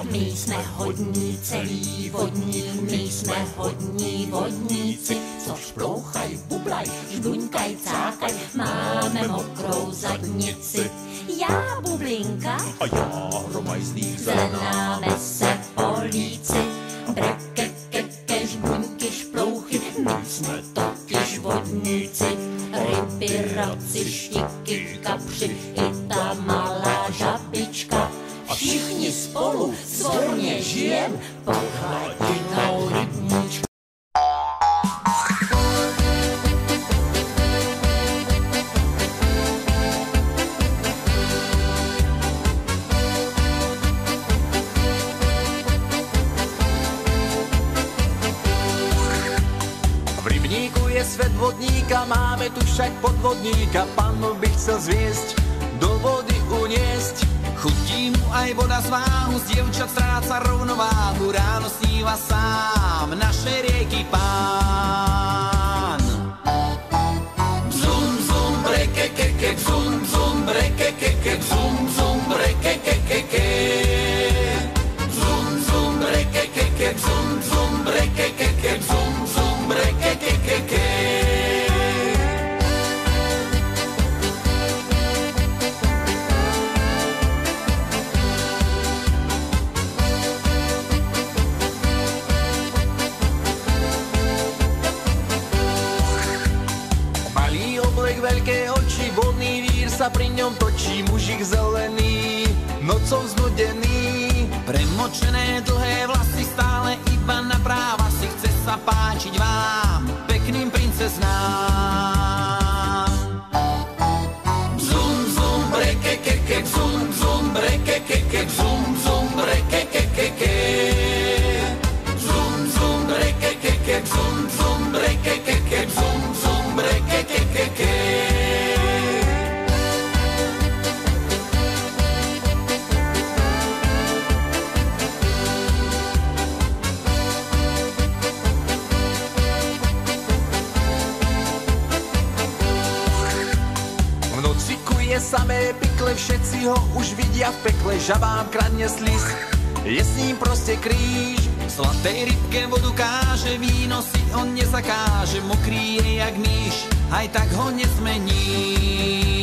My jsme hodní, celý vodní, my jsme hodní vodníci, co šplouchaj, bublaj, žduňkaj, cákaj, máme mokrou zadnici. Já bublinka a já hromajzlík známe se políci. Brekekeke, žbuňky, šplouchy, my jsme totiž vodníci. Ryby, raci, štiky, kapři, i ta malá žabička. Všichni spolu svorně žijem pod hladinou rybníčka. V rybníku je svet vodníka, máme tu však podvodníka. Panu by chcel zviesť, do vody uniesť. Chutí mu aj voda z váhu, z dievčat stráca rovnováhu. Ráno sníva sám naše rieky pán. Bzum, bzum, brekekeke, bzum, bzum, brekekeke, bzum, bzum, brekekeke. Bzum, bzum, brekekeke, bzum, bzum, brekekeke, bzum, bzum, brekekeke. Veľké oči, vodný vír sa pri ňom točí. Mužik zelený, nocou znudený. Premočené dlhé vlasy, stále iba na práva si. Chce sa páčiť vám, pekným princeznám. Bzum, bzum, brekekeke, bzum, bzum, brekekeke, bzum, bzum, brekekeke. Bzum, bzum, brekekeke, bzum, bzum, brekekeke, bzum, bzum, brekekeke. Samé pikle, všetci ho už vidia v pekle. Žabám kradne slis, je s ním proste kríž. Sladkej rybke vodu káže, víno si on nezakáže. Mokrý je jak myš, aj tak ho nezmení.